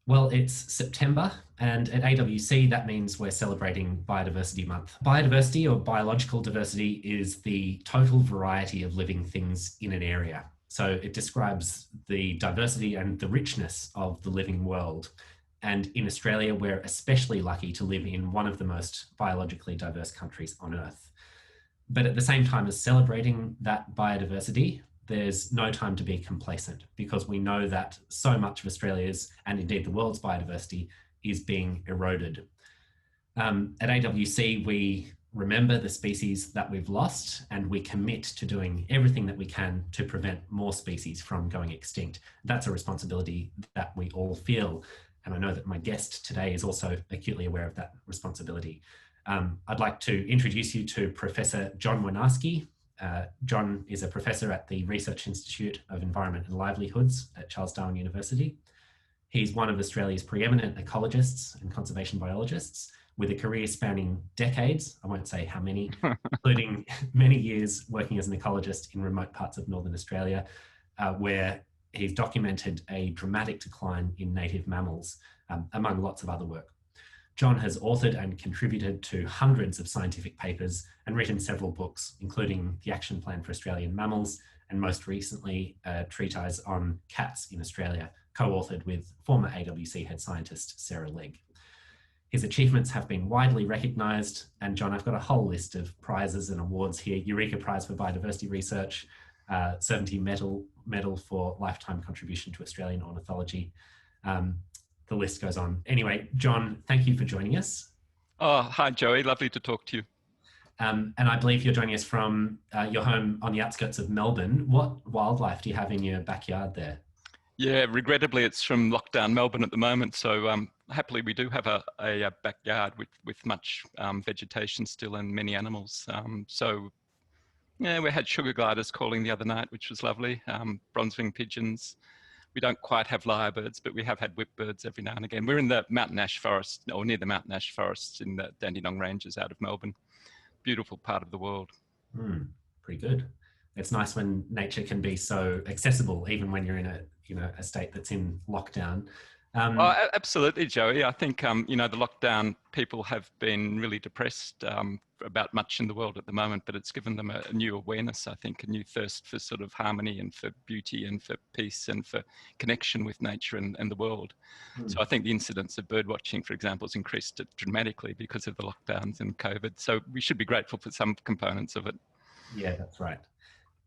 Well, it's September, and at AWC, that means we're celebrating Biodiversity Month. Biodiversity, or biological diversity, is the total variety of living things in an area. So it describes the diversity and the richness of the living world. And in Australia, we're especially lucky to live in one of the most biologically diverse countries on Earth. But at the same time as celebrating that biodiversity, there's no time to be complacent because we know that so much of Australia's and indeed the world's biodiversity is being eroded. At AWC, we remember the species that we've lost and we commit to doing everything that we can to prevent more species from going extinct. That's a responsibility that we all feel. And I know that my guest today is also acutely aware of that responsibility. I'd like to introduce you to Professor John Woinarski. John is a professor at the Research Institute of Environment and Livelihoods at Charles Darwin University. He's one of Australia's preeminent ecologists and conservation biologists with a career spanning decades, I won't say how many, including many years working as an ecologist in remote parts of Northern Australia, where he's documented a dramatic decline in native mammals, among lots of other work. John has authored and contributed to hundreds of scientific papers and written several books, including the Action Plan for Australian Mammals, and most recently, a treatise on cats in Australia, co-authored with former AWC head scientist Sarah Legg. His achievements have been widely recognised, and John, I've got a whole list of prizes and awards here: Eureka Prize for Biodiversity Research, Certainty Medal for Lifetime Contribution to Australian Ornithology. The list goes on. Anyway, John, thank you for joining us. Oh, hi, Joey. Lovely to talk to you. And I believe you're joining us from your home on the outskirts of Melbourne. What wildlife do you have in your backyard there? Yeah, regrettably, it's from lockdown Melbourne at the moment. So happily, we do have a backyard with much vegetation still and many animals. So yeah, we had sugar gliders calling the other night, which was lovely. Bronze-winged pigeons. We don't quite have lyrebirds, but we have had whipbirds every now and again. We're in the mountain ash forest, or near the mountain ash forests in the Dandenong Ranges out of Melbourne. Beautiful part of the world. Pretty good. It's nice when nature can be so accessible, even when you're in a state that's in lockdown. Absolutely, Joey. I think, the lockdown, people have been really depressed about much in the world at the moment, but it's given them a new awareness, I think, a new thirst for sort of harmony and for beauty and for peace and for connection with nature and the world. So I think the incidence of bird watching, for example, has increased dramatically because of the lockdowns and COVID. So we should be grateful for some components of it. Yeah, that's right.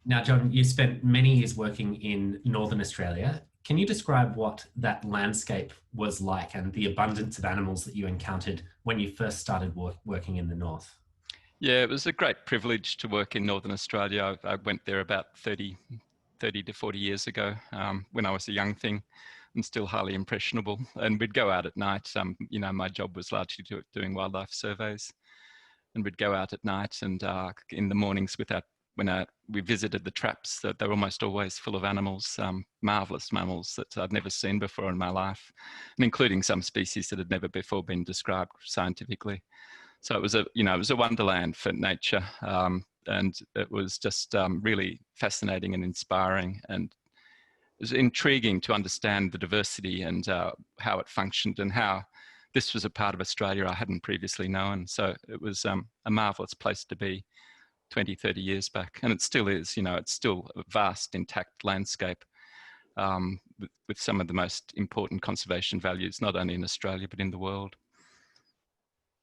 Now, John, you spent many years working in Northern Australia. Can you describe what that landscape was like and the abundance of animals that you encountered when you first started working in the north? Yeah, it was a great privilege to work in Northern Australia. I went there about 30 to 40 years ago when I was a young thing and still highly impressionable. And we'd go out at night. My job was largely doing wildlife surveys. And we'd go out at night and in the mornings when we visited the traps, that they were almost always full of animals, marvellous mammals that I'd never seen before in my life, and including some species that had never before been described scientifically. So it was a wonderland for nature, and it was just really fascinating and inspiring, and it was intriguing to understand the diversity and how it functioned and how this was a part of Australia I hadn't previously known. So it was a marvellous place to be 20, 30 years back, and it still is. It's still a vast, intact landscape with some of the most important conservation values, not only in Australia but in the world.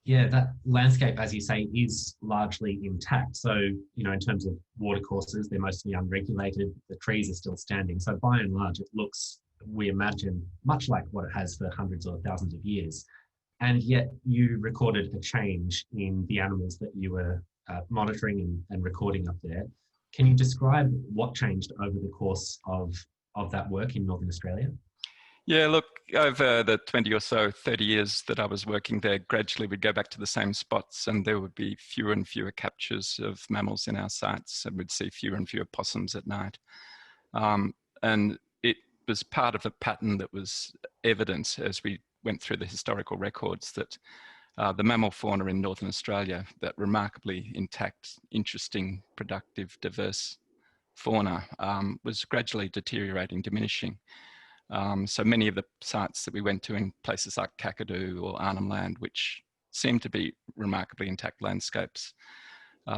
Yeah, that landscape, as you say, is largely intact. So, in terms of watercourses, they're mostly unregulated. The trees are still standing. So by and large, it looks, we imagine, much like what it has for hundreds or thousands of years. And yet you recorded a change in the animals that you were monitoring and recording up there. Can you describe what changed over the course of that work in Northern Australia? Yeah, look, over the 20 or so, 30 years that I was working there, gradually we'd go back to the same spots and there would be fewer and fewer captures of mammals in our sites, and we'd see fewer and fewer possums at night. And it was part of a pattern that was evident as we went through the historical records that the mammal fauna in Northern Australia, that remarkably intact, interesting, productive, diverse fauna, was gradually deteriorating, diminishing. So many of the sites that we went to in places like Kakadu or Arnhem Land, which seemed to be remarkably intact landscapes,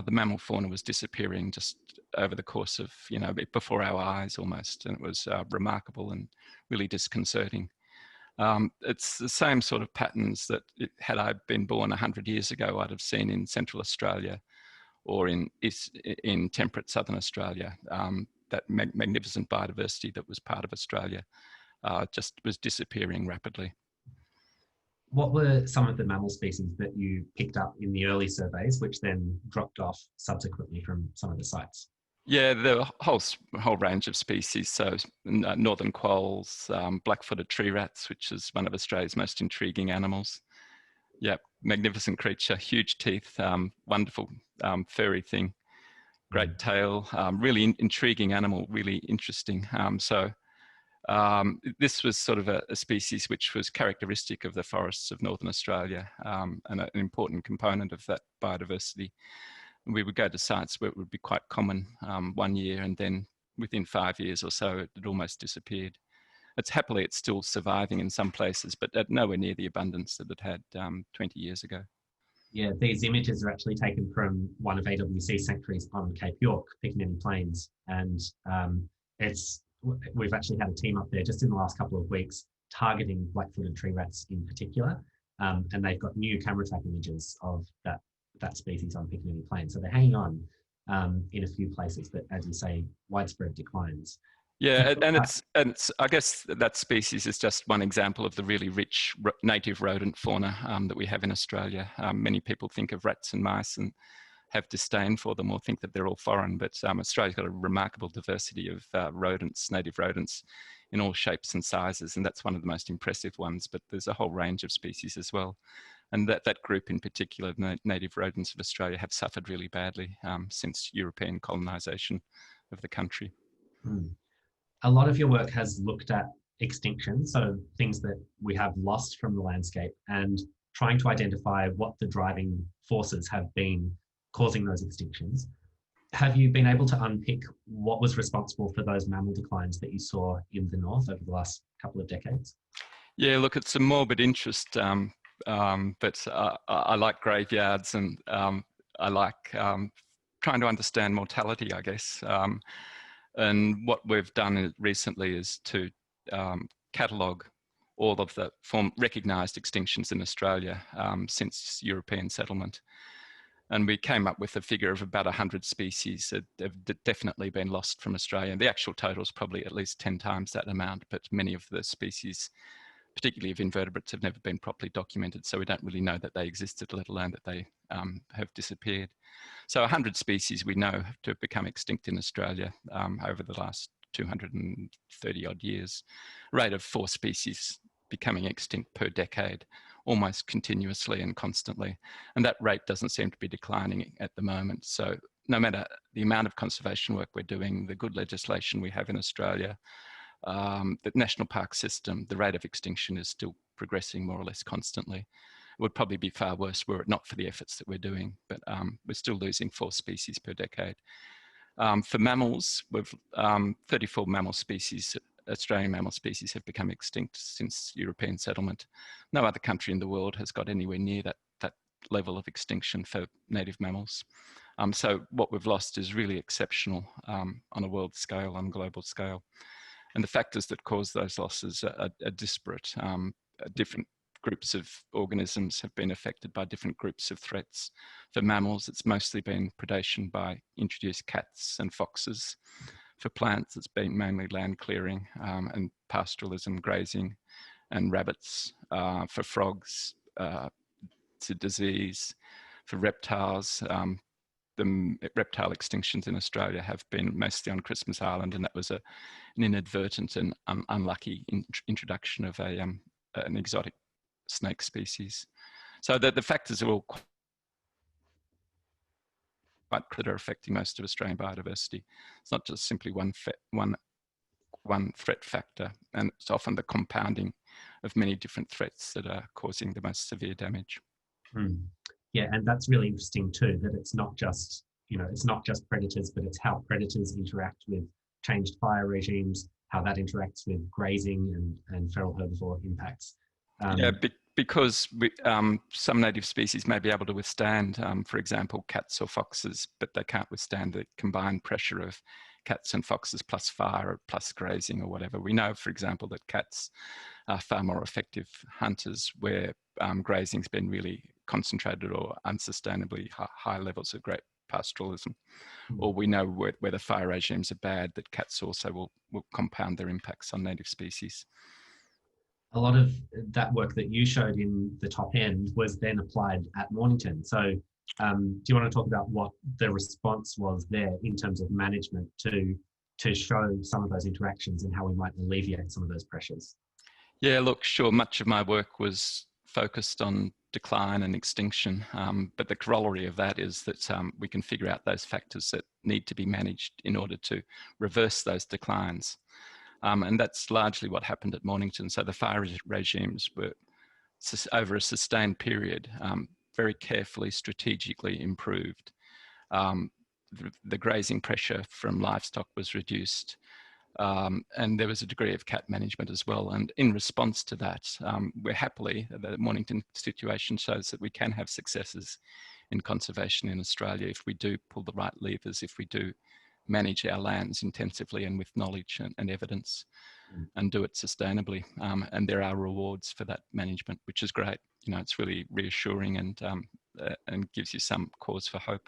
the mammal fauna was disappearing just over the course of, before our eyes almost, and it was remarkable and really disconcerting. It's the same sort of patterns that had I been born 100 years ago, I'd have seen in Central Australia or in temperate Southern Australia. That magnificent biodiversity that was part of Australia just was disappearing rapidly. What were some of the mammal species that you picked up in the early surveys, which then dropped off subsequently from some of the sites? Yeah, the whole range of species. So northern quolls, black-footed tree rats, which is one of Australia's most intriguing animals. Yeah, magnificent creature, huge teeth, wonderful furry thing, great tail, really intriguing animal, really interesting. This was sort of a species which was characteristic of the forests of Northern Australia and an important component of that biodiversity. We would go to sites where it would be quite common 1 year, and then within 5 years or so, it almost disappeared. It's still surviving in some places, but at nowhere near the abundance that it had 20 years ago. Yeah, these images are actually taken from one of AWC sanctuaries on Cape York, Piccadilly Plains, and we've actually had a team up there just in the last couple of weeks targeting black-footed tree rats in particular, and they've got new camera trap images of that species on Piccadilly Plains. So they're hanging on in a few places, but as you say, widespread declines. Yeah, and it's I guess that species is just one example of the really rich native rodent fauna that we have in Australia. Many people think of rats and mice and have disdain for them or think that they're all foreign, but Australia's got a remarkable diversity of rodents, native rodents, in all shapes and sizes, and that's one of the most impressive ones, but there's a whole range of species as well. And that group in particular, native rodents of Australia, have suffered really badly since European colonisation of the country. A lot of your work has looked at extinction, so things that we have lost from the landscape, and trying to identify what the driving forces have been causing those extinctions. Have you been able to unpick what was responsible for those mammal declines that you saw in the north over the last couple of decades? Yeah, look, it's a morbid interest, but I like graveyards, and I like trying to understand mortality, I guess. And what we've done recently is to catalogue all of the recognised extinctions in Australia since European settlement. And we came up with a figure of about 100 species that have definitely been lost from Australia. The actual total is probably at least 10 times that amount, but many of the species, particularly of invertebrates, have never been properly documented, so we don't really know that they existed, let alone that they have disappeared. So 100 species we know to have become extinct in Australia over the last 230 odd years, rate of 4 species becoming extinct per decade, almost continuously and constantly. And that rate doesn't seem to be declining at the moment. So no matter the amount of conservation work we're doing, the good legislation we have in Australia, the national park system, the rate of extinction is still progressing more or less constantly. It would probably be far worse were it not for the efforts that we're doing, but we're still losing 4 species per decade. For mammals, we've 34 mammal species, Australian mammal species, have become extinct since European settlement. No other country in the world has got anywhere near that level of extinction for native mammals. So what we've lost is really exceptional on a world scale, on a global scale. And the factors that cause those losses are disparate. Different groups of organisms have been affected by different groups of threats. For mammals, it's mostly been predation by introduced cats and foxes. For plants, it's been mainly land clearing and pastoralism, grazing, and rabbits. For frogs, it's a disease. For reptiles, the reptile extinctions in Australia have been mostly on Christmas Island, and that was an inadvertent and unlucky introduction of an exotic snake species. So the factors are all quite that are affecting most of Australian biodiversity. It's not just simply one threat factor, and it's often the compounding of many different threats that are causing the most severe damage. Yeah, and that's really interesting too, that it's not just, it's not just predators, but it's how predators interact with changed fire regimes, how that interacts with grazing and feral herbivore impacts. Yeah, because some native species may be able to withstand, for example, cats or foxes, but they can't withstand the combined pressure of cats and foxes plus fire or plus grazing or whatever. We know, for example, that cats are far more effective hunters where grazing's been really concentrated or unsustainably high levels of great pastoralism. Or we know where the fire regimes are bad, that cats also will compound their impacts on native species. A lot of that work that you showed in the top end was then applied at Mornington. So do you want to talk about what the response was there in terms of management to show some of those interactions and how we might alleviate some of those pressures? Yeah, look, sure. Much of my work was focused on decline and extinction, but the corollary of that is that we can figure out those factors that need to be managed in order to reverse those declines. And that's largely what happened at Mornington. So the fire regimes were, over a sustained period, very carefully, strategically improved. The grazing pressure from livestock was reduced. And there was a degree of cat management as well. And in response to that, we're happily, the Mornington situation shows that we can have successes in conservation in Australia if we do pull the right levers, if we do manage our lands intensively and with knowledge and evidence, and do it sustainably. And there are rewards for that management, which is great. You know, it's really reassuring and gives you some cause for hope.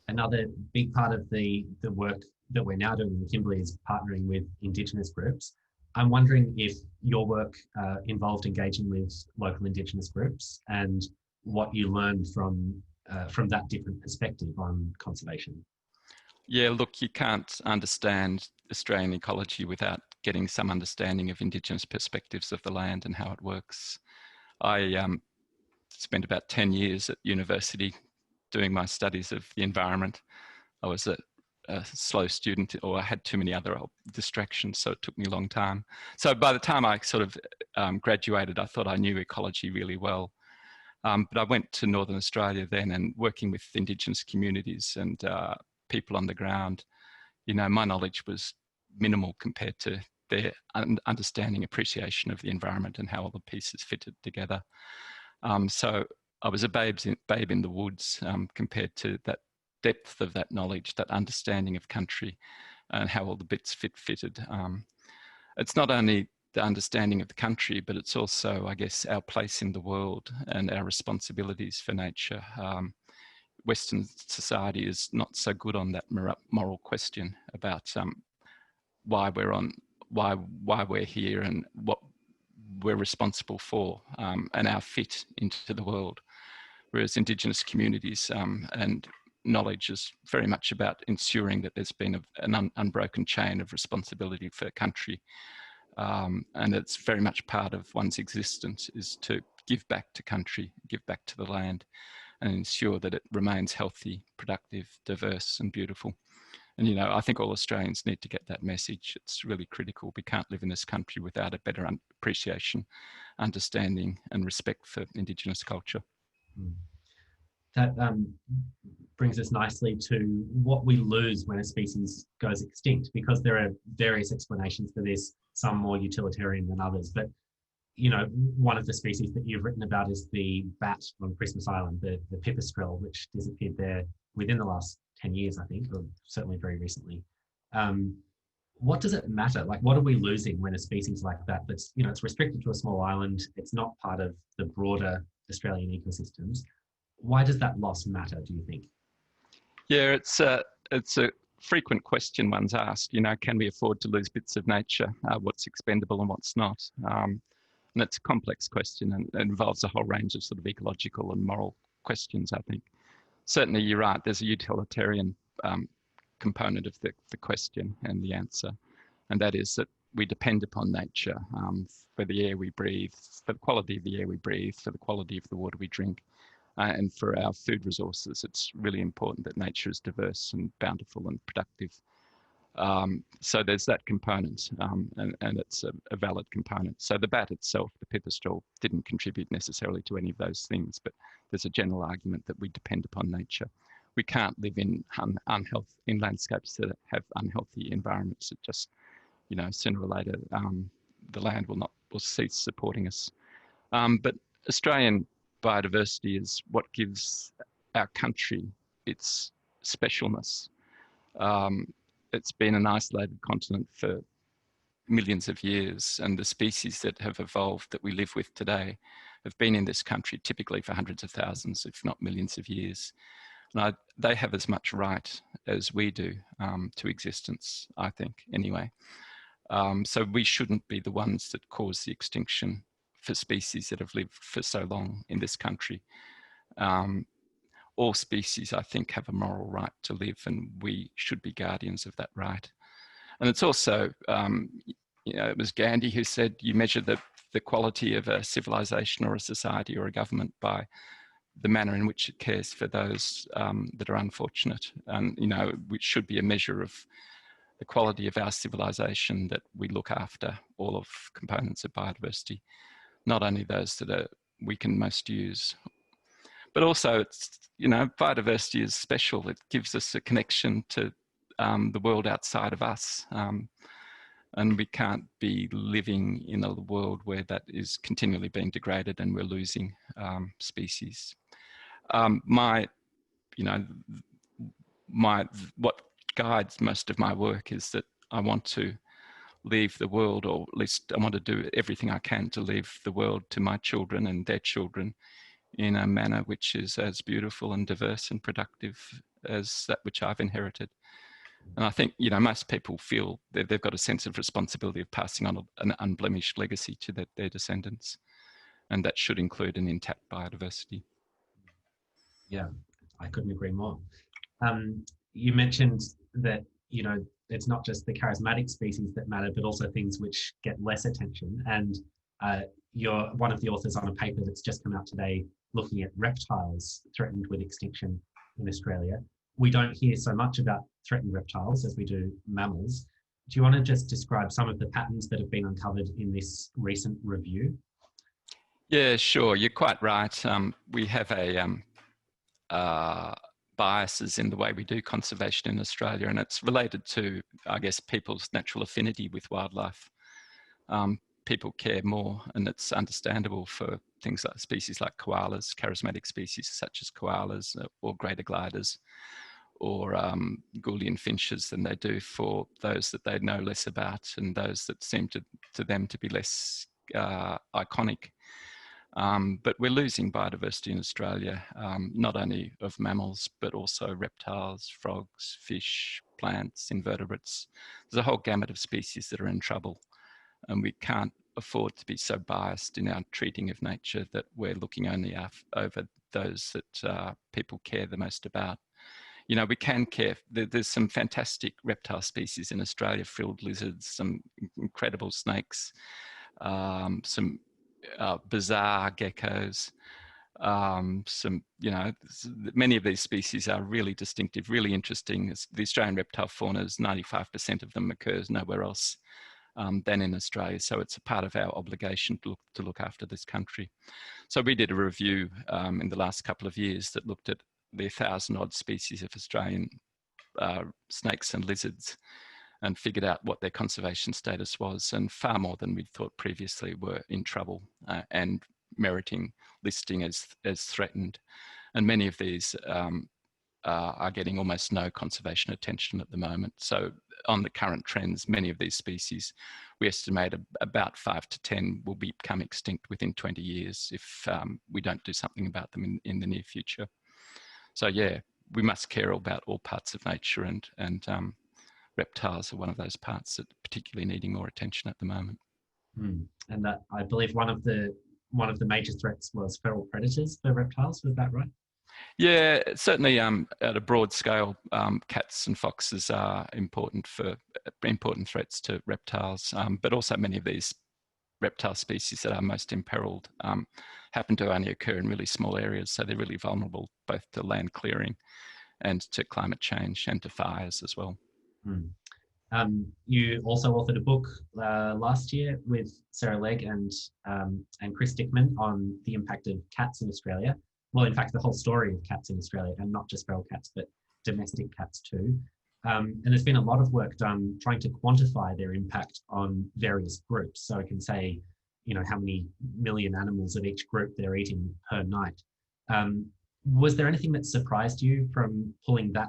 Another big part of the work that we're now doing in Kimberley is partnering with Indigenous groups. I'm wondering if your work involved engaging with local Indigenous groups and what you learned from that different perspective on conservation. Yeah, look, you can't understand Australian ecology without getting some understanding of Indigenous perspectives of the land and how it works. I spent about 10 years at university doing my studies of the environment. I was a slow student, or I had too many other distractions, so it took me a long time. So by the time I sort of graduated, I thought I knew ecology really well. But I went to Northern Australia then, and working with Indigenous communities and people on the ground, you know, my knowledge was minimal compared to their understanding, appreciation of the environment and how all the pieces fitted together. So I was a babe in the woods compared to that depth of that knowledge, that understanding of country and how all the bits fitted. It's not only the understanding of the country, but it's also, I guess, our place in the world and our responsibilities for nature. Western society is not so good on that moral question about why we're here and what we're responsible for, and our fit into the world. Whereas Indigenous communities and knowledge is very much about ensuring that there's been an unbroken chain of responsibility for country. And it's very much part of one's existence is to give back to country, give back to the land, and ensure that it remains healthy, productive, diverse, and beautiful. And, you know, I think all Australians need to get that message. It's really critical. We can't live in this country without a better appreciation, understanding, and respect for Indigenous culture. That brings us nicely to what we lose when a species goes extinct, because there are various explanations for this, some more utilitarian than others. But, you know, one of the species that you've written about is the bat on Christmas Island, the pipistrelle, which disappeared there within the last 10 years, I think, or certainly very recently. What does it matter? Like, what are we losing when a species like that, that's, you know, it's restricted to a small island, it's not part of the broader Australian ecosystems? Why does that loss matter, do you think? Yeah, it's a frequent question one's asked. You know, can we afford to lose bits of nature? What's expendable and what's not? And it's a complex question, and it involves a whole range of sort of ecological and moral questions, I think. Certainly, you're right, there's a utilitarian component of the question and the answer, and that is that we depend upon nature for the air we breathe, for the quality of the air we breathe, for the quality of the water we drink, and for our food resources. It's really important that nature is diverse and bountiful and productive. So there's that component, and it's a valid component. So the bat itself, the pipistrelle, didn't contribute necessarily to any of those things, but there's a general argument that we depend upon nature. We can't live in landscapes that have unhealthy environments. It just sooner or later, the land will cease supporting us. But Australian biodiversity is what gives our country its specialness. It's been an isolated continent for millions of years, and the species that have evolved that we live with today have been in this country typically for hundreds of thousands, if not millions of years. And they have as much right as we do to existence, I think, anyway. So we shouldn't be the ones that cause the extinction for species that have lived for so long in this country. All species, I think, have a moral right to live, and we should be guardians of that right. And it's also, it was Gandhi who said, you measure the quality of a civilization or a society or a government by the manner in which it cares for those that are unfortunate. And, which should be a measure of the quality of our civilization, that we look after all of components of biodiversity, not only those that we can most use. But also, it's, biodiversity is special. It gives us a connection to the world outside of us. And we can't be living in a world where that is continually being degraded and we're losing species. What guides most of my work is that I want to leave the world, or at least I want to do everything I can to leave the world to my children and their children in a manner which is as beautiful and diverse and productive as that which I've inherited. And I think, most people feel that they've got a sense of responsibility of passing on an unblemished legacy to their descendants. And that should include an intact biodiversity. Yeah, I couldn't agree more. You mentioned that, it's not just the charismatic species that matter, but also things which get less attention. And you're one of the authors on a paper that's just come out today looking at reptiles threatened with extinction in Australia. We don't hear so much about threatened reptiles as we do mammals. Do you want to just describe some of the patterns that have been uncovered in this recent review? Yeah, sure. You're quite right. We have biases in the way we do conservation in Australia, and it's related to, I guess, people's natural affinity with wildlife. People care more, and it's understandable, for things like species like koalas, charismatic species such as koalas or greater gliders, or Gouldian finches, than they do for those that they know less about and those that seem to them to be less iconic. But we're losing biodiversity in Australia, not only of mammals, but also reptiles, frogs, fish, plants, invertebrates. There's a whole gamut of species that are in trouble. And we can't afford to be so biased in our treating of nature that we're looking only over those that people care the most about. We can care. There's some fantastic reptile species in Australia, frilled lizards, some incredible snakes, some bizarre geckos. Many of these species are really distinctive, really interesting. The Australian reptile fauna, 95% of them occurs nowhere else than in Australia. So it's a part of our obligation to look after this country. So we did a review in the last couple of years that looked at the 1,000-odd species of Australian snakes and lizards, and figured out what their conservation status was, and far more than we'd thought previously were in trouble and meriting listing as threatened. And many of these are getting almost no conservation attention at the moment. So on the current trends, many of these species, we estimate about 5 to 10 will become extinct within 20 years if we don't do something about them in the near future. So yeah, we must care about all parts of nature, and reptiles are one of those parts that are particularly needing more attention at the moment. And that, I believe, one of the major threats was feral predators for reptiles. Was that right? Yeah, certainly at a broad scale, cats and foxes are important threats to reptiles, but also many of these reptile species that are most imperiled happen to only occur in really small areas, so they're really vulnerable both to land clearing and to climate change and to fires as well. You also authored a book last year with Sarah Legg and Chris Dickman on the impact of cats in Australia. Well, in fact, the whole story of cats in Australia, and not just feral cats, but domestic cats too. And there's been a lot of work done trying to quantify their impact on various groups. So it can say, how many million animals of each group they're eating per night. Was there anything that surprised you from pulling that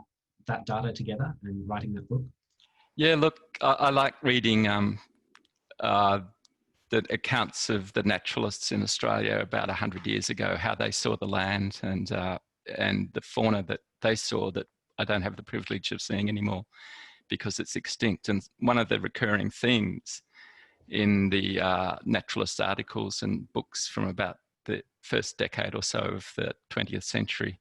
data together and writing that book? Yeah, look, I like reading the accounts of the naturalists in Australia about 100 years ago, how they saw the land and the fauna that they saw that I don't have the privilege of seeing anymore because it's extinct. And one of the recurring themes in the naturalist articles and books from about the first decade or so of the 20th century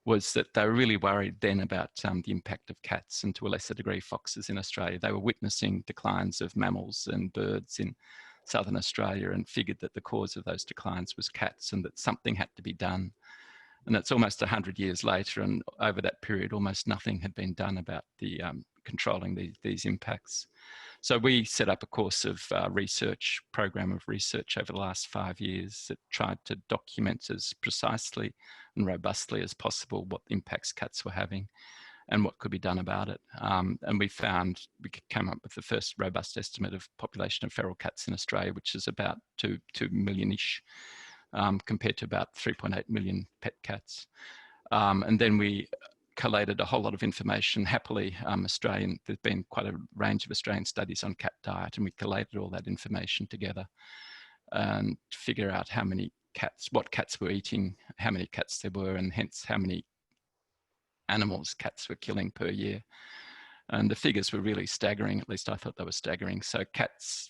was that they were really worried then about the impact of cats and to a lesser degree foxes in Australia. They were witnessing declines of mammals and birds in southern Australia and figured that the cause of those declines was cats and that something had to be done. And it's almost 100 years later, and over that period almost nothing had been done about the controlling these impacts. So we set up a course of program of research over the last 5 years that tried to document as precisely and robustly as possible what impacts cats were having and what could be done about it. And we came up with the first robust estimate of population of feral cats in Australia, which is about 2 million-ish, compared to about 3.8 million pet cats. And then we collated a whole lot of information. Happily, there's been quite a range of Australian studies on cat diet, and we collated all that information together and to figure out how many cats, what cats were eating, how many cats there were, and hence how many animals cats were killing per year. And the figures were really staggering, at least I thought they were staggering. So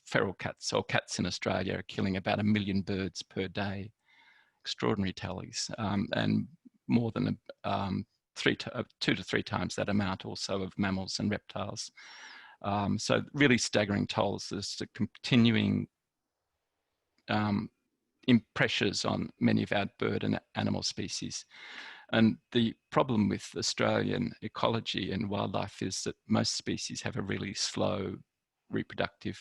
feral cats or cats in Australia are killing about 1 million birds per day. Extraordinary tallies, and more than 2 to 3 times that amount also of mammals and reptiles. So really staggering tolls. There's the continuing pressures on many of our bird and animal species. And the problem with Australian ecology and wildlife is that most species have a really slow reproductive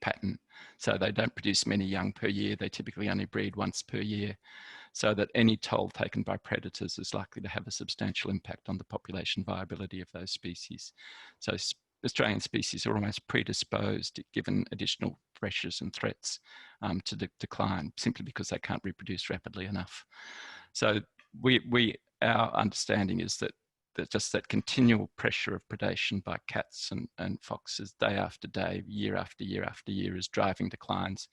pattern. So they don't produce many young per year. They typically only breed once per year. So that any toll taken by predators is likely to have a substantial impact on the population viability of those species. So Australian species are almost predisposed, given additional pressures and threats, to decline simply because they can't reproduce rapidly enough. So our understanding is that just that continual pressure of predation by cats and foxes day after day, year after year after year, is driving declines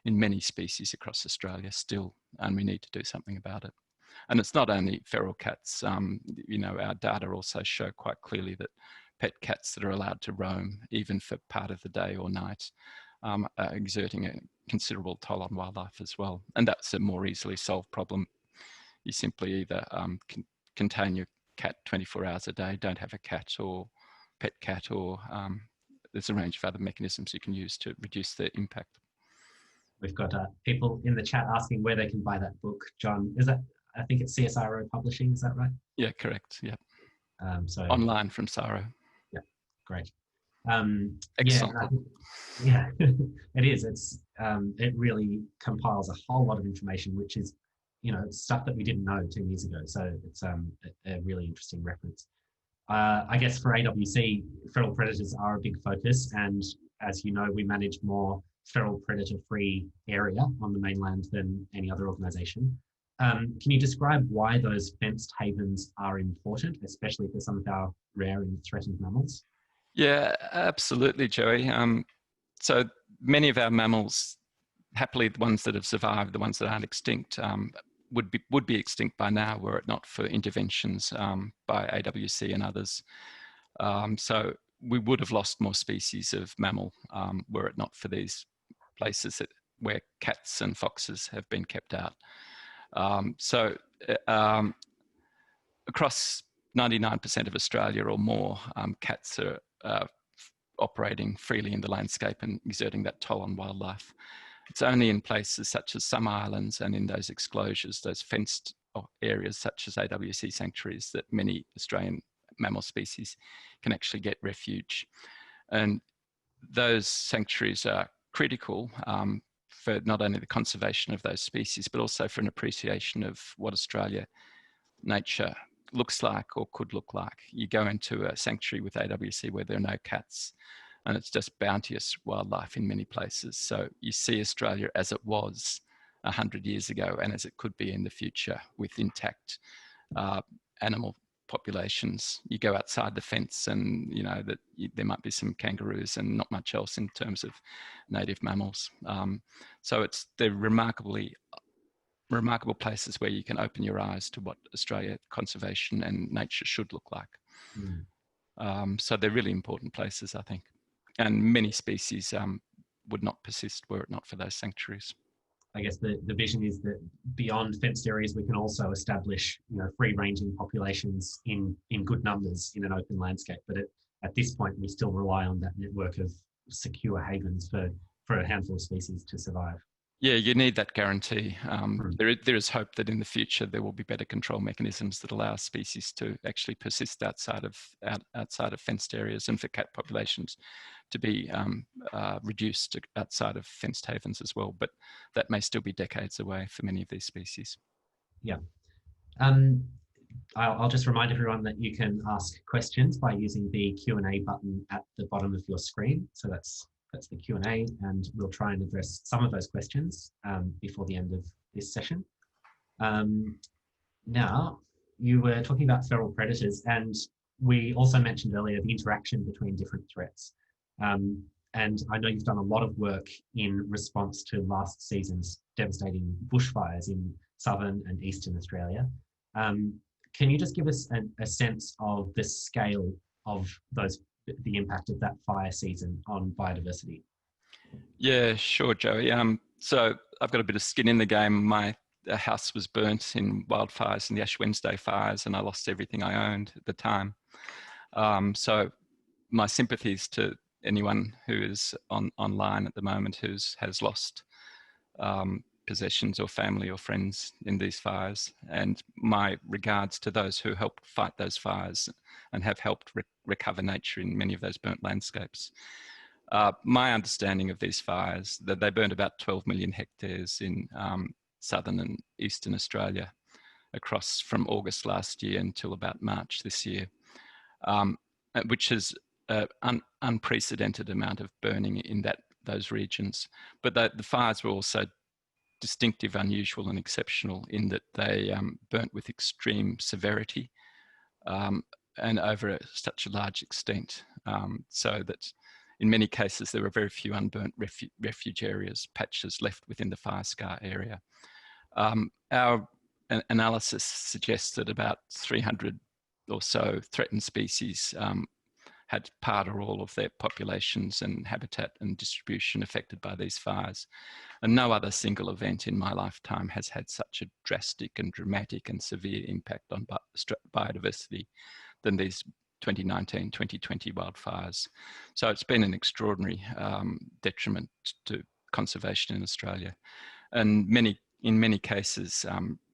in many species across Australia still, and we need to do something about it. And it's not only feral cats. Our data also show quite clearly that pet cats that are allowed to roam, even for part of the day or night, are exerting a considerable toll on wildlife as well. And that's a more easily solved problem. You simply either contain your cat 24 hours a day, don't have a cat or pet cat, or there's a range of other mechanisms you can use to reduce the impact. We've got people in the chat asking where they can buy that book. John, I think it's CSIRO Publishing, is that right? Yeah, correct, yeah. So online from CSIRO. Yeah, great. Excellent. Yeah, it is. It really compiles a whole lot of information, which is, stuff that we didn't know 10 years ago. So it's a really interesting reference. I guess for AWC, feral predators are a big focus. And as you know, we manage more feral predator-free area on the mainland than any other organisation. Can you describe why those fenced havens are important, especially for some of our rare and threatened mammals? Yeah, absolutely, Joey. So many of our mammals, happily the ones that have survived, the ones that aren't extinct, would be extinct by now were it not for interventions by AWC and others. So we would have lost more species of mammal were it not for these places where cats and foxes have been kept out. Across 99% of Australia or more, cats are operating freely in the landscape and exerting that toll on wildlife. It's only in places such as some islands and in those exclosures, those fenced areas such as AWC sanctuaries, that many Australian mammal species can actually get refuge. And those sanctuaries are critical for not only the conservation of those species, but also for an appreciation of what Australia nature looks like or could look like. You go into a sanctuary with AWC where there are no cats, and it's just bounteous wildlife in many places. So you see Australia as it was 100 years ago and as it could be in the future with intact animal populations. You go outside the fence and you know that there might be some kangaroos and not much else in terms of native mammals. So they're remarkable places where you can open your eyes to what Australia conservation and nature should look like. So they're really important places, I think. And many species would not persist were it not for those sanctuaries. I guess the vision is that beyond fenced areas, we can also establish, free-ranging populations in good numbers in an open landscape. But at this point, we still rely on that network of secure havens for a handful of species to survive. Yeah, you need that guarantee. There is hope that in the future there will be better control mechanisms that allow species to actually persist outside of fenced areas, and for cat populations to be reduced outside of fenced havens as well. But that may still be decades away for many of these species. Yeah. I'll just remind everyone that you can ask questions by using the Q&A button at the bottom of your screen. So that's the Q&A, and we'll try and address some of those questions before the end of this session. Now, you were talking about feral predators, and we also mentioned earlier the interaction between different threats. And I know you've done a lot of work in response to last season's devastating bushfires in southern and eastern Australia. Can you just give us a sense of the scale of the impact of that fire season on biodiversity? Yeah, sure, Joey. So I've got a bit of skin in the game. My house was burnt in wildfires and the Ash Wednesday fires, and I lost everything I owned at the time. So my sympathies to anyone who is online at the who has lost possessions or family or friends in these fires, and my regards to those who helped fight those fires and have helped recover nature in many of those burnt landscapes. My understanding of these fires, that they burned about 12 million hectares in southern and eastern Australia across from August last year until about March this year, which is an unprecedented amount of burning in those regions. But the fires were also distinctive, unusual and exceptional in that they burnt with extreme severity and over such a large extent, so that in many cases there were very few unburnt refuge areas, patches left within the fire scar area. Our analysis suggests that about 300 or so threatened species had part or all of their populations and habitat and distribution affected by these fires. And no other single event in my lifetime has had such a drastic and dramatic and severe impact on biodiversity than these 2019, 2020 wildfires. So it's been an extraordinary detriment to conservation in Australia. And in many cases,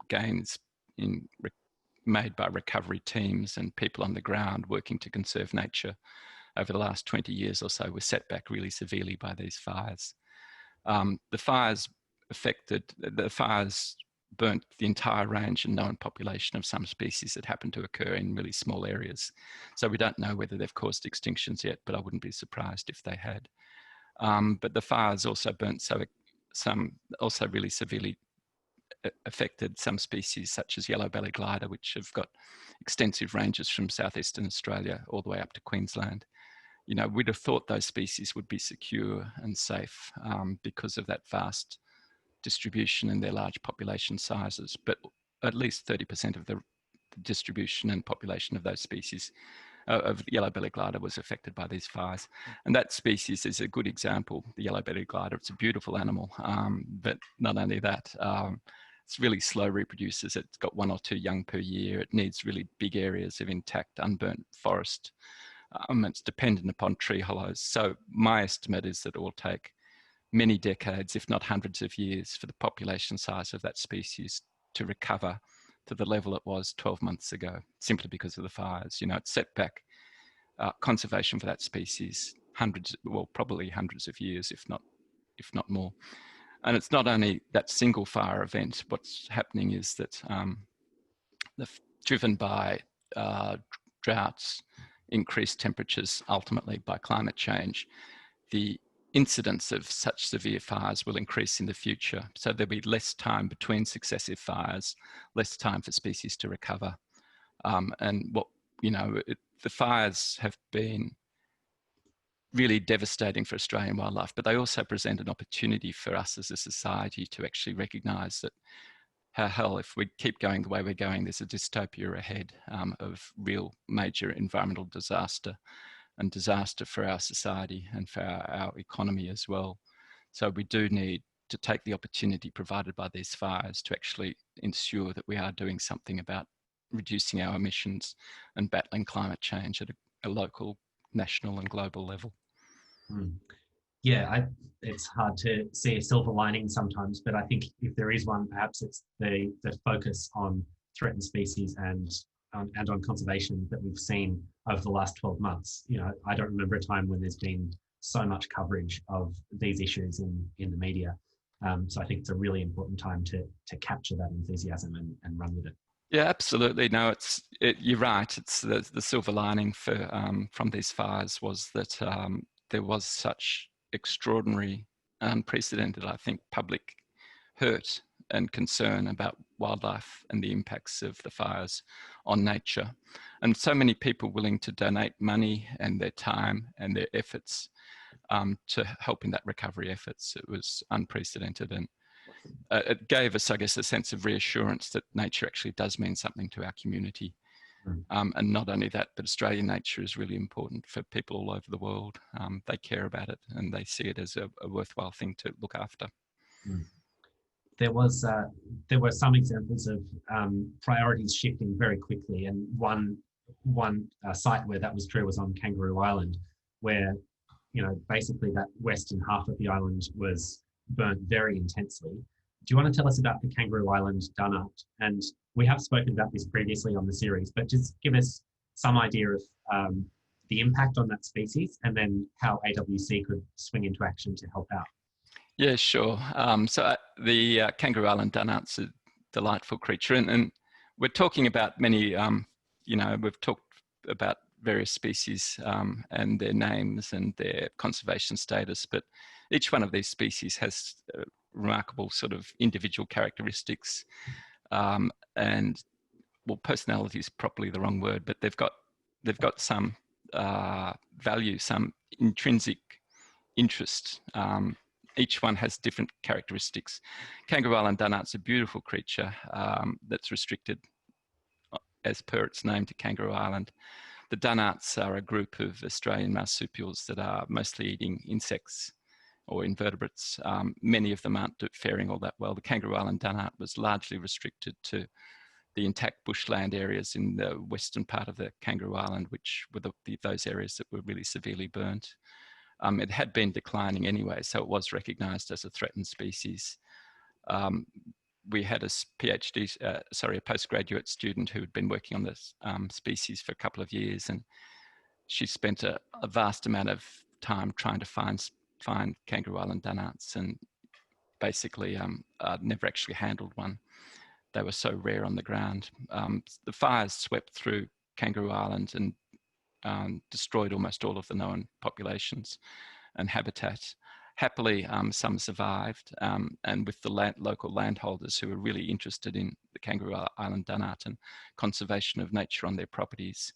gains made by recovery teams and people on the ground working to conserve nature over the last 20 years or so were set back really severely by these fires. The fires burnt the entire range and known population of some species that happen to occur in really small areas. So we don't know whether they've caused extinctions yet, but I wouldn't be surprised if they had. But the fires also burnt also really severely affected some species such as yellow-bellied glider, which have got extensive ranges from southeastern Australia all the way up to Queensland. We'd have thought those species would be secure and safe because of that vast distribution and their large population sizes, but at least 30% of the distribution and population of those species of yellow-bellied glider was affected by these fires. And that species is a good example, the yellow-bellied glider. It's a beautiful animal, but not only that, it's really slow reproduces. It's got 1 or 2 young per year. It needs really big areas of intact, unburnt forest. It's dependent upon tree hollows. So my estimate is that it will take many decades, if not hundreds of years, for the population size of that species to recover to the level it was 12 months ago, simply because of the fires. It set back conservation for that species probably hundreds of years, if not more. And it's not only that single fire event. What's happening is that driven by droughts, increased temperatures, ultimately by climate change, the incidence of such severe fires will increase in the future. So there'll be less time between successive fires, less time for species to recover. And what, the fires have been really devastating for Australian wildlife, but they also present an opportunity for us as a society to actually recognise that, hell, if we keep going the way we're going, there's a dystopia ahead of real major environmental disaster and disaster for our society and for our economy as well. So we do need to take the opportunity provided by these fires to actually ensure that we are doing something about reducing our emissions and battling climate change at a local, national and global level. Yeah, it's hard to see a silver lining sometimes, but I think if there is one, perhaps it's the focus on threatened species and on conservation that we've seen over the last 12 months. I don't remember a time when there's been so much coverage of these issues in the media. So I think it's a really important time to capture that enthusiasm and run with it. Yeah, absolutely. No, you're right. It's the silver lining from these fires was that there was such extraordinary, unprecedented, I think, public hurt and concern about wildlife and the impacts of the fires on nature. And so many people willing to donate money and their time and their efforts to help in that recovery efforts. It was unprecedented, and it gave us, I guess, a sense of reassurance that nature actually does mean something to our community. And not only that, but Australian nature is really important for people all over the world. They care about it and they see it as a worthwhile thing to look after. There were some examples of priorities shifting very quickly, and one site where that was true was on Kangaroo Island, where basically that western half of the island was burnt very intensely. Do you want to tell us about the Kangaroo Island dunhart? And we have spoken about this previously on the series, but just give us some idea of the impact on that species and then how AWC could swing into action to help out. Yeah, sure. So the Kangaroo Island dunhart's a delightful creature, and we're talking about many, we've talked about various species and their names and their conservation status, but each one of these species has remarkable sort of individual characteristics, and well, personality is probably the wrong word, but they've got some value, some intrinsic interest. Each one has different characteristics. Kangaroo Island dunhart's a beautiful creature that's restricted, as per its name, to Kangaroo Island. The dunharts are a group of Australian marsupials that are mostly eating insects or invertebrates. Many of them aren't faring all that well. The Kangaroo Island dunhart was largely restricted to the intact bushland areas in the western part of the Kangaroo Island, which were those areas that were really severely burnt. It had been declining anyway, so it was recognised as a threatened species. We had a postgraduate student who had been working on this species for a couple of years, and she spent a vast amount of time trying to find Kangaroo Island dunharts, and basically never actually handled one. They were so rare on the ground. The fires swept through Kangaroo Island and destroyed almost all of the known populations and habitat. Happily, some survived, and with the local landholders who were really interested in the Kangaroo Island dunhart and conservation of nature on their properties,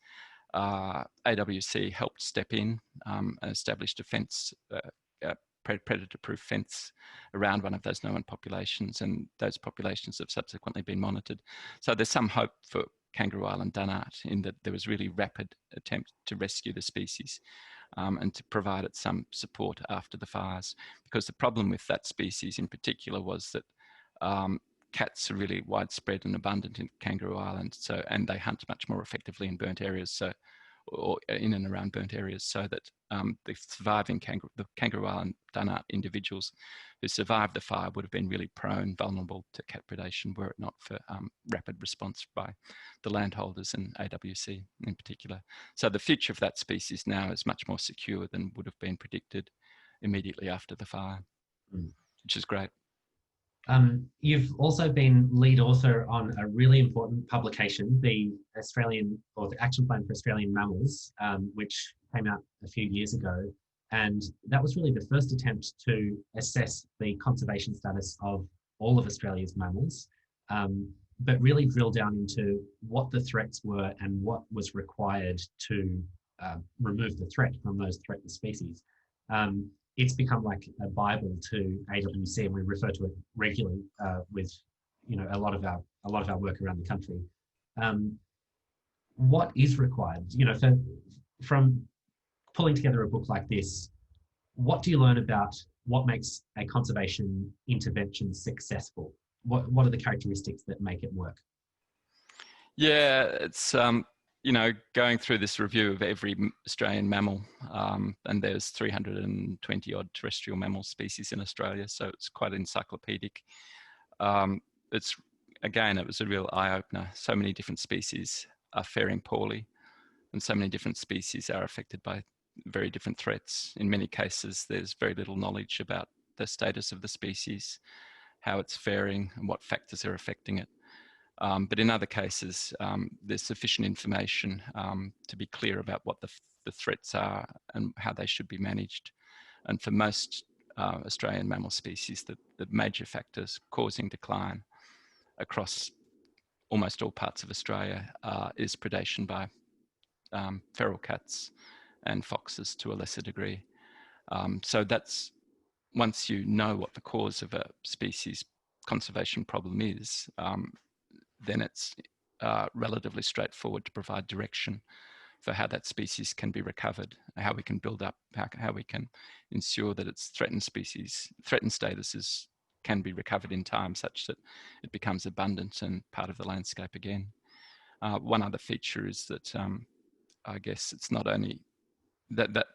AWC helped step in and established a fence, predator-proof fence around one of those known populations, and those populations have subsequently been monitored. So there's some hope for Kangaroo Island dunhart in that there was really rapid attempt to rescue the species and to provide it some support after the fires, because the problem with that species in particular was that cats are really widespread and abundant in Kangaroo Island, and they hunt much more effectively in burnt areas, or in and around burnt areas, so that the surviving Kangaroo Island dunhart individuals who survived the fire would have been really vulnerable to cat predation were it not for rapid response by the landholders and AWC in particular. So the future of that species now is much more secure than would have been predicted immediately after the fire, which is great. You've also been lead author on a really important publication, the Action Plan for Australian Mammals, which came out a few years ago. And that was really the first attempt to assess the conservation status of all of Australia's mammals, but really drill down into what the threats were and what was required to remove the threat from those threatened species. It's become like a Bible to AWC, and we refer to it regularly with, a lot of our work around the country. What is required? From pulling together a book like this, what do you learn about what makes a conservation intervention successful? What are the characteristics that make it work? Yeah, it's going through this review of every Australian mammal, and there's 320 odd terrestrial mammal species in Australia, so it's quite encyclopedic. It was a real eye-opener. So many different species are faring poorly, and so many different species are affected by very different threats. In many cases, there's very little knowledge about the status of the species, how it's faring, and what factors are affecting it. But in other cases, there's sufficient information to be clear about what the threats are and how they should be managed. And for most Australian mammal species, the major factors causing decline across almost all parts of Australia is predation by feral cats and foxes to a lesser degree. So that's, once you know what the cause of a species conservation problem is, then it's relatively straightforward to provide direction for how that species can be recovered, how we can build up, how we can ensure that its threatened status can be recovered in time such that it becomes abundant and part of the landscape again. One other feature is that I guess it's not only that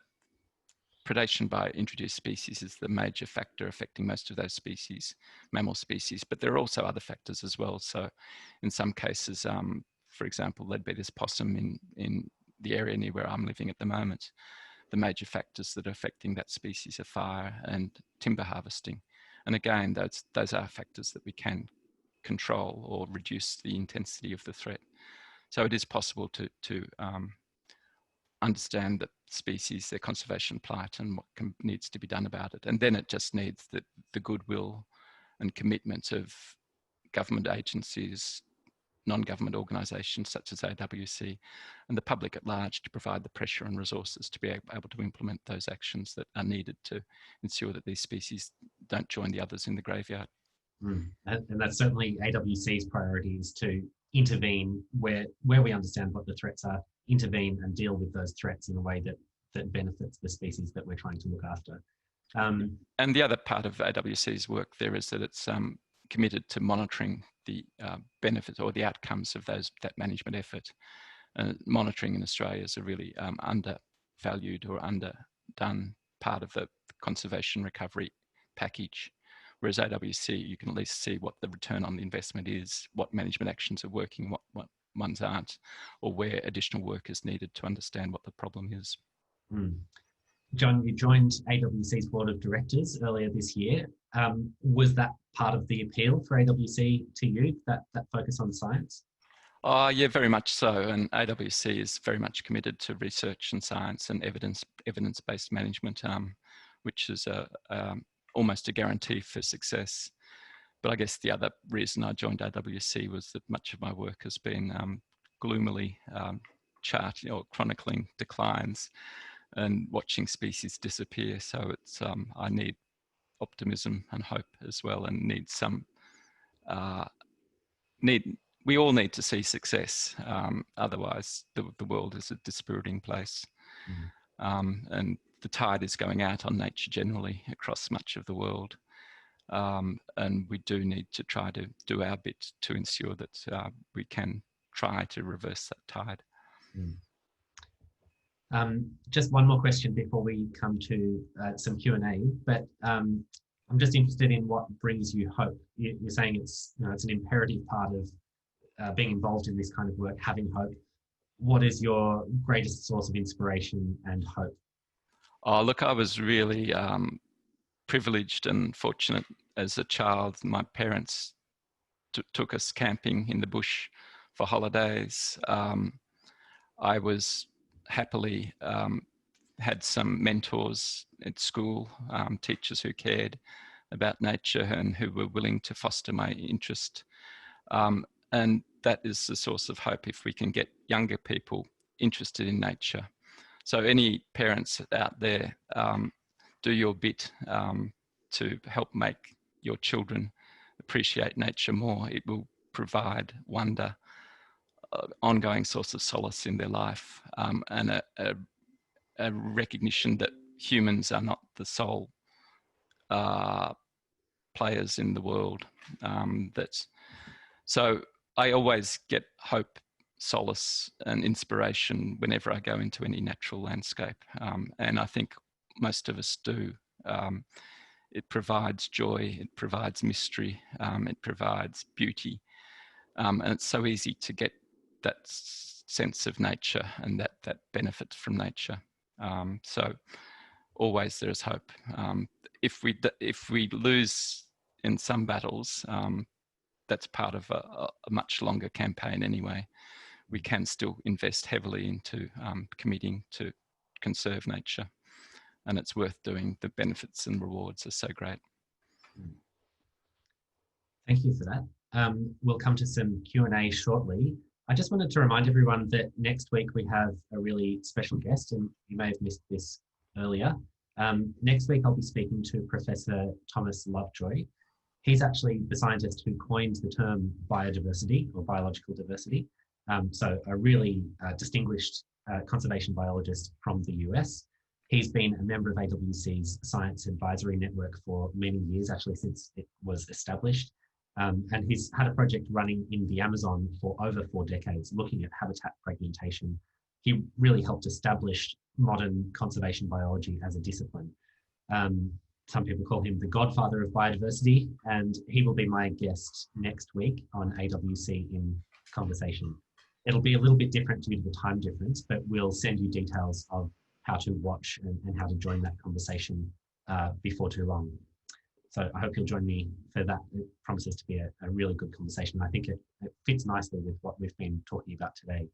predation by introduced species is the major factor affecting most of those species, mammal species, but there are also other factors as well. So in some cases, for example, leadbeater's possum in the area near where I'm living at the moment, the major factors that are affecting that species are fire and timber harvesting. And again, those are factors that we can control or reduce the intensity of the threat. So it is possible to understand that species, their conservation plight, and what needs to be done about it. And then it just needs the goodwill and commitment of government agencies, non-government organisations such as AWC, and the public at large to provide the pressure and resources to be able to implement those actions that are needed to ensure that these species don't join the others in the graveyard. And that's certainly AWC's priority, is to intervene where we understand what the threats are, intervene and deal with those threats in a way that benefits the species that we're trying to look after. And the other part of AWC's work there is that it's committed to monitoring the benefits or the outcomes of that management effort. Monitoring in Australia is a really undervalued or underdone part of the conservation recovery package. Whereas AWC, you can at least see what the return on the investment is, what management actions are working, what ones aren't, or where additional work is needed to understand what the problem is. John, you joined AWC's board of directors earlier this year. Was that part of the appeal for AWC to you, that focus on science? Yeah, very much so. And AWC is very much committed to research and science and evidence-based management, which is almost a guarantee for success. But I guess the other reason I joined AWC was that much of my work has been gloomily charting or chronicling declines and watching species disappear. So it's I need optimism and hope as well, and need some we all need to see success. Otherwise, the world is a dispiriting place. And the tide is going out on nature generally across much of the world. And we do need to try to do our bit to ensure that we can try to reverse that tide. Just one more question before we come to some Q&A, but I'm just interested in what brings you hope. You're saying it's an imperative part of being involved in this kind of work, having hope. What is your greatest source of inspiration and hope? Oh, look, I was really privileged and fortunate as a child. My parents took us camping in the bush for holidays. I was happily had some mentors at school, teachers who cared about nature and who were willing to foster my interest. And that is the source of hope if we can get younger people interested in nature. So any parents out there, do your bit to help make your children appreciate nature more. It will provide wonder, ongoing source of solace in their life, and a recognition that humans are not the sole players in the world. So I always get hope, solace, and inspiration whenever I go into any natural landscape, and I think most of us do. It provides joy, it provides mystery, it provides beauty, and it's so easy to get that sense of nature and that benefit from nature. So always there is hope. If we lose in some battles, that's part of a much longer campaign anyway. We can still invest heavily into committing to conserve nature, and it's worth doing. The benefits and rewards are so great. Thank you for that. We'll come to some Q&A shortly. I just wanted to remind everyone that next week we have a really special guest, and you may have missed this earlier. Next week I'll be speaking to Professor Thomas Lovejoy. He's actually the scientist who coined the term biodiversity or biological diversity. So a really distinguished conservation biologist from the US. He's been a member of AWC's Science Advisory Network for many years, actually since it was established. And he's had a project running in the Amazon for over 4 decades, looking at habitat fragmentation. He really helped establish modern conservation biology as a discipline. Some people call him the godfather of biodiversity, and he will be my guest next week on AWC in conversation. It'll be a little bit different due to the time difference, but we'll send you details of how to watch and how to join that conversation before too long. So I hope you'll join me for that. It promises to be a really good conversation. I think it fits nicely with what we've been talking about today.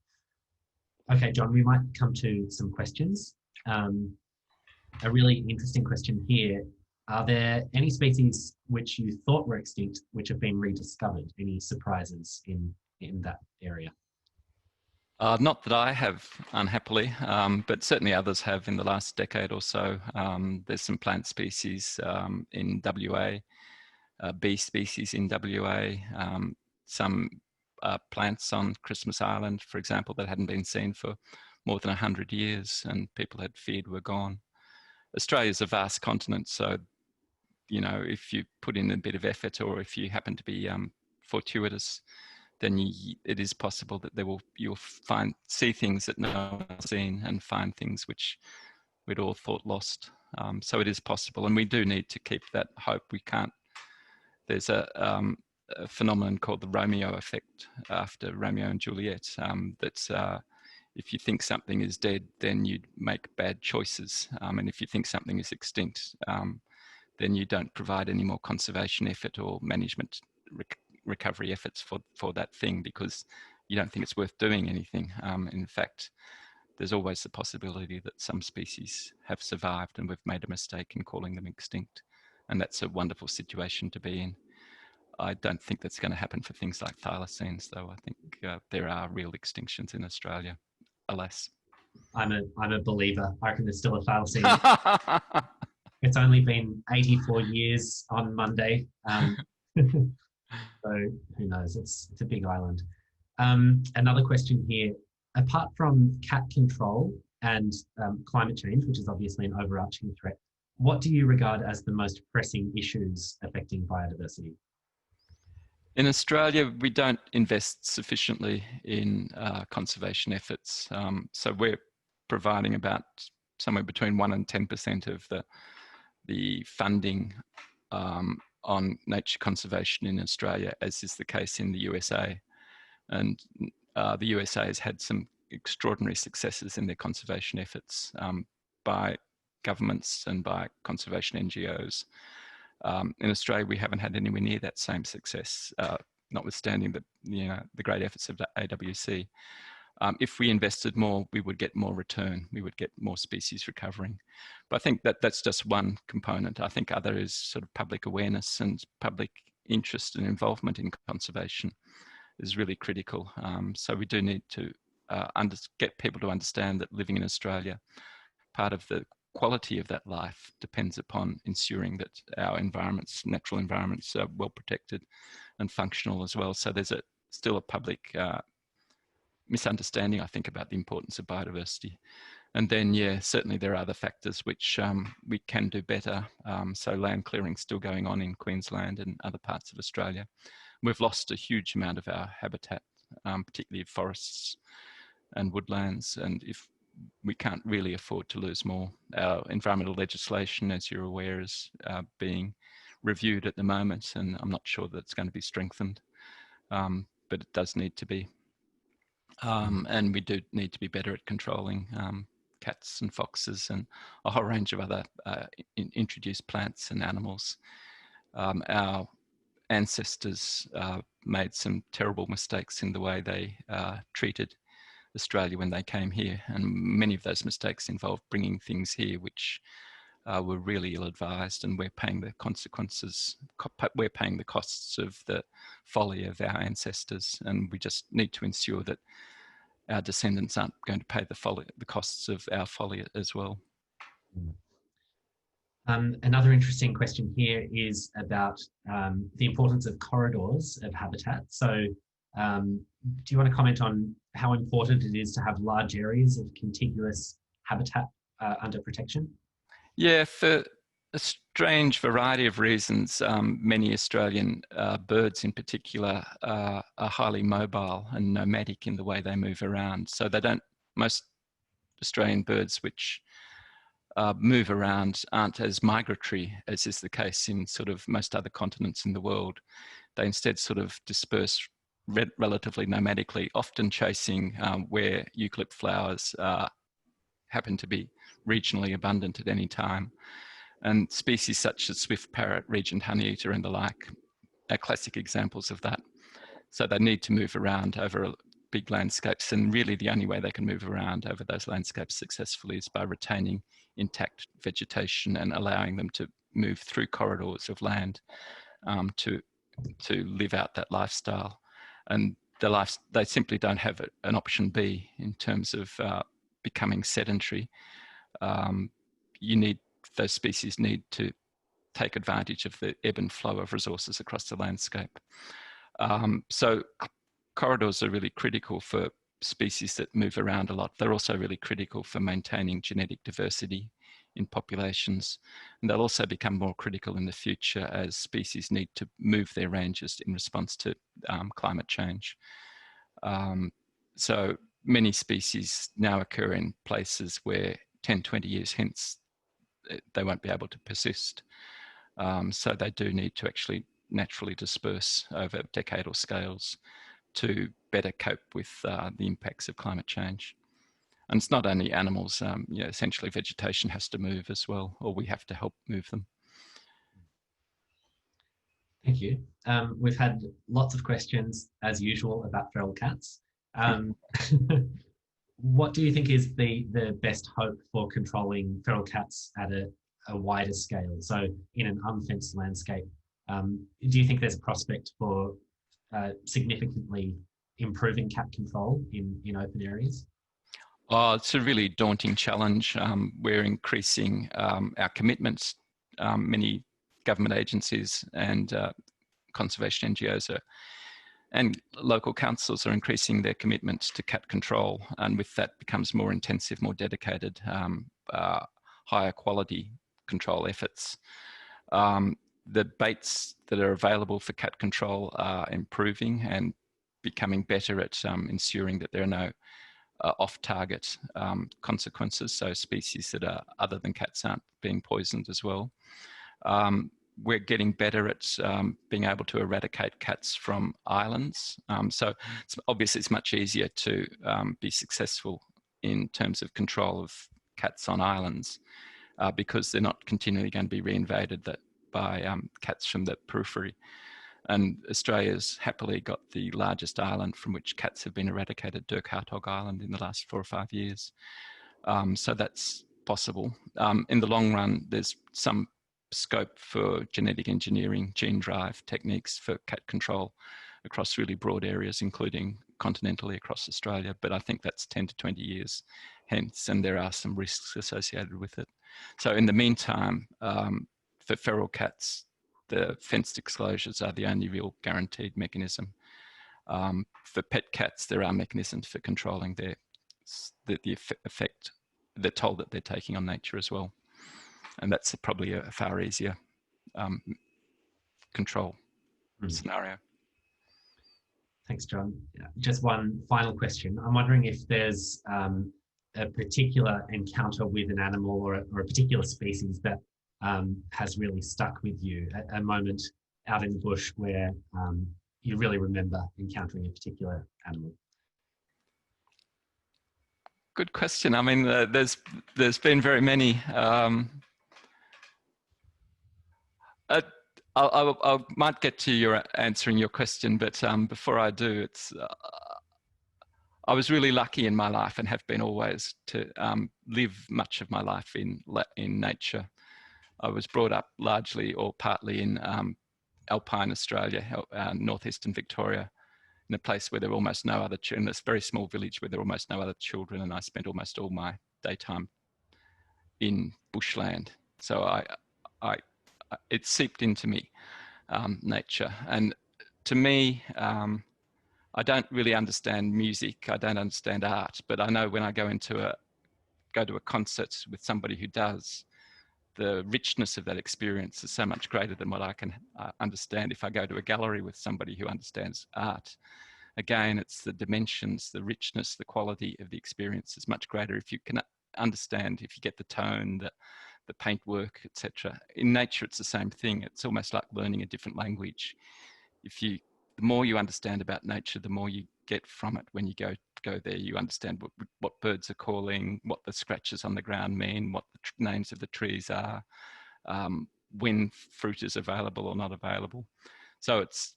Okay, John, we might come to some questions. A really interesting question here. Are there any species which you thought were extinct which have been rediscovered? Any surprises in that area? Not that I have, unhappily, but certainly others have in the last decade or so. There's some plant species in WA, bee species in WA, some plants on Christmas Island, for example, that hadn't been seen for more than 100 years and people had feared were gone. Australia's a vast continent, so you know, if you put in a bit of effort or if you happen to be fortuitous, then it is possible that you'll see things that no one's seen and find things which we'd all thought lost. So it is possible, and we do need to keep that hope. We can't. There's a phenomenon called the Romeo effect after Romeo and Juliet. That's if you think something is dead, then you make bad choices, and if you think something is extinct, then you don't provide any more conservation effort or management recovery efforts for that thing because you don't think it's worth doing anything. In fact, there's always the possibility that some species have survived and we've made a mistake in calling them extinct. And that's a wonderful situation to be in. I don't think that's going to happen for things like thylacines, though. I think there are real extinctions in Australia, alas. I'm a believer. I reckon there's still a thylacine. It's only been 84 years on Monday. So who knows? It's a big island. Another question here. Apart from cat control and climate change, which is obviously an overarching threat, what do you regard as the most pressing issues affecting biodiversity? In Australia, we don't invest sufficiently in conservation efforts. So we're providing about somewhere between 1% and 10% of the funding on nature conservation in Australia, as is the case in the USA. And the USA has had some extraordinary successes in their conservation efforts by governments and by conservation NGOs. In Australia, we haven't had anywhere near that same success, notwithstanding the great efforts of the AWC. If we invested more, we would get more return. We would get more species recovering. But I think that's just one component. I think other is sort of public awareness and public interest and involvement in conservation is really critical. So we do need to get people to understand that living in Australia, part of the quality of that life depends upon ensuring that our environments, natural environments, are well protected and functional as well. So there's still a public misunderstanding, I think, about the importance of biodiversity. And then, yeah, certainly there are other factors which we can do better. So land clearing is still going on in Queensland and other parts of Australia. We've lost a huge amount of our habitat, particularly forests and woodlands. And if we can't really afford to lose more. Our environmental legislation, as you're aware, is being reviewed at the moment, and I'm not sure that it's going to be strengthened, but it does need to be. And we do need to be better at controlling cats and foxes and a whole range of other introduced plants and animals. Our ancestors made some terrible mistakes in the way they treated Australia when they came here, and many of those mistakes involved bringing things here which were really ill-advised, and we're paying the consequences, we're paying the costs of the folly of our ancestors, and we just need to ensure that our descendants aren't going to pay the costs of our folly as well. Another interesting question here is about the importance of corridors of habitat. So do you want to comment on how important it is to have large areas of contiguous habitat under protection? Yeah, for a strange variety of reasons, many Australian birds in particular are highly mobile and nomadic in the way they move around. So most Australian birds which move around aren't as migratory as is the case in sort of most other continents in the world. They instead sort of disperse relatively nomadically, often chasing where eucalypt flowers happen to be regionally abundant at any time. And species such as swift parrot, regent honeyeater and the like are classic examples of that. So they need to move around over big landscapes, and really the only way they can move around over those landscapes successfully is by retaining intact vegetation and allowing them to move through corridors of land to live out that lifestyle. And they simply don't have an option B in terms of becoming sedentary. Those species need to take advantage of the ebb and flow of resources across the landscape. So corridors are really critical for species that move around a lot. They're also really critical for maintaining genetic diversity in populations. And they'll also become more critical in the future as species need to move their ranges in response to climate change. So many species now occur in places where 10, 20 years hence, they won't be able to persist. So they do need to actually naturally disperse over decadal scales to better cope with the impacts of climate change. And it's not only animals, essentially vegetation has to move as well, or we have to help move them. Thank you. We've had lots of questions, as usual, about feral cats. What do you think is the best hope for controlling feral cats at a wider scale? So in an unfenced landscape, do you think there's a prospect for significantly improving cat control in open areas? Oh, it's a really daunting challenge. We're increasing our commitments. Many government agencies and conservation NGOs and local councils are increasing their commitments to cat control, and with that becomes more intensive, more dedicated, higher quality control efforts. The baits that are available for cat control are improving and becoming better at ensuring that there are no off-target consequences, so species that are other than cats aren't being poisoned as well. We're getting better at being able to eradicate cats from islands. So obviously it's much easier to be successful in terms of control of cats on islands because they're not continually going to be reinvaded by cats from the periphery. And Australia's happily got the largest island from which cats have been eradicated, Dunhart Island, in the last 4 or 5 years. So that's possible. In the long run, there's some scope for genetic engineering, gene drive techniques for cat control across really broad areas, including continentally across Australia. But I think that's 10 to 20 years hence, and there are some risks associated with it. So in the meantime, for feral cats, the fenced exclosures are the only real guaranteed mechanism. For pet cats, there are mechanisms for controlling the effect they're told that they're taking on nature as well. And that's probably a far easier control scenario. Thanks, John. Just one final question. I'm wondering if there's a particular encounter with an animal or a particular species that has really stuck with you, a moment out in the bush where you really remember encountering a particular animal. Good question. I mean, there's been very many. I might get to your answering your question, but before I do, I was really lucky in my life and have been always to live much of my life in nature. I was brought up largely or partly in Alpine Australia, northeastern Victoria, in a place where there were almost no other children, in this very small village where there were almost no other children, and I spent almost all my daytime in bushland. So it seeped into me, nature. And to me, I don't really understand music, I don't understand art, but I know when I go to a concert with somebody who does, the richness of that experience is so much greater than what I can understand if I go to a gallery with somebody who understands art. Again, it's the dimensions, the richness, the quality of the experience is much greater if you can understand, if you get the tone, the paintwork, etc. In nature, it's the same thing. It's almost like learning a different language. The more you understand about nature, the more you get from it when you go there. You understand what birds are calling, what the scratches on the ground mean, what the names of the trees are, when fruit is available or not available. So it's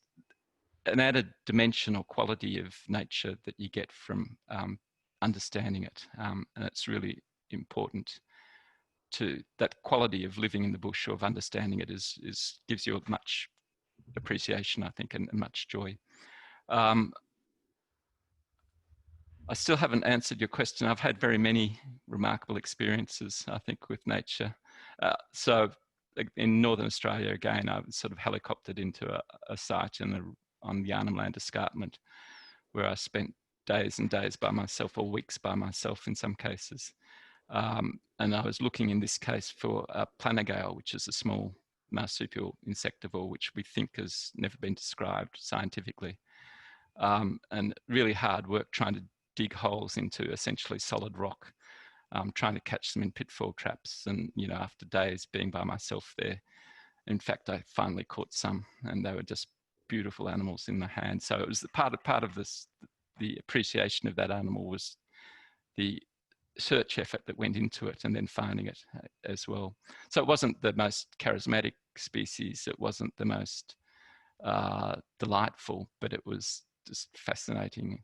an added dimension or quality of nature that you get from understanding it. And it's really important to that quality of living in the bush or of understanding it gives you much appreciation, I think, and much joy. I still haven't answered your question. I've had very many remarkable experiences, I think, with nature. So in Northern Australia, again, I was sort of helicoptered into a site on the Arnhem Land Escarpment, where I spent days and days by myself, or weeks by myself in some cases. And I was looking in this case for a planigale, which is a small marsupial insectivore, which we think has never been described scientifically. And really hard work trying to dig holes into essentially solid rock, trying to catch them in pitfall traps. And, after days being by myself there, in fact, I finally caught some, and they were just beautiful animals in my hand. So it was part of this, the appreciation of that animal was the search effort that went into it, and then finding it as well. So it wasn't the most charismatic species, it wasn't the most delightful, but it was just fascinating,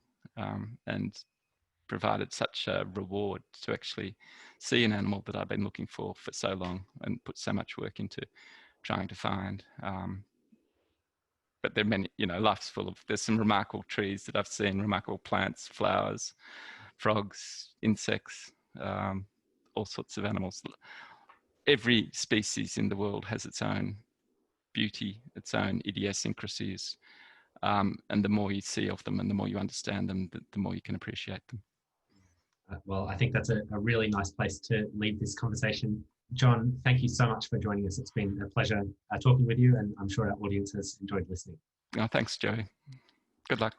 and provided such a reward to actually see an animal that I've been looking for so long and put so much work into trying to find. But there are many, life's full of, there's some remarkable trees that I've seen, remarkable plants, flowers, frogs, insects, all sorts of animals. Every species in the world has its own beauty, its own idiosyncrasies. And the more you see of them and the more you understand them, the more you can appreciate them. Well, I think that's a really nice place to leave this conversation. John, thank you so much for joining us. It's been a pleasure talking with you, and I'm sure our audience has enjoyed listening. Oh, thanks, Joey. Good luck.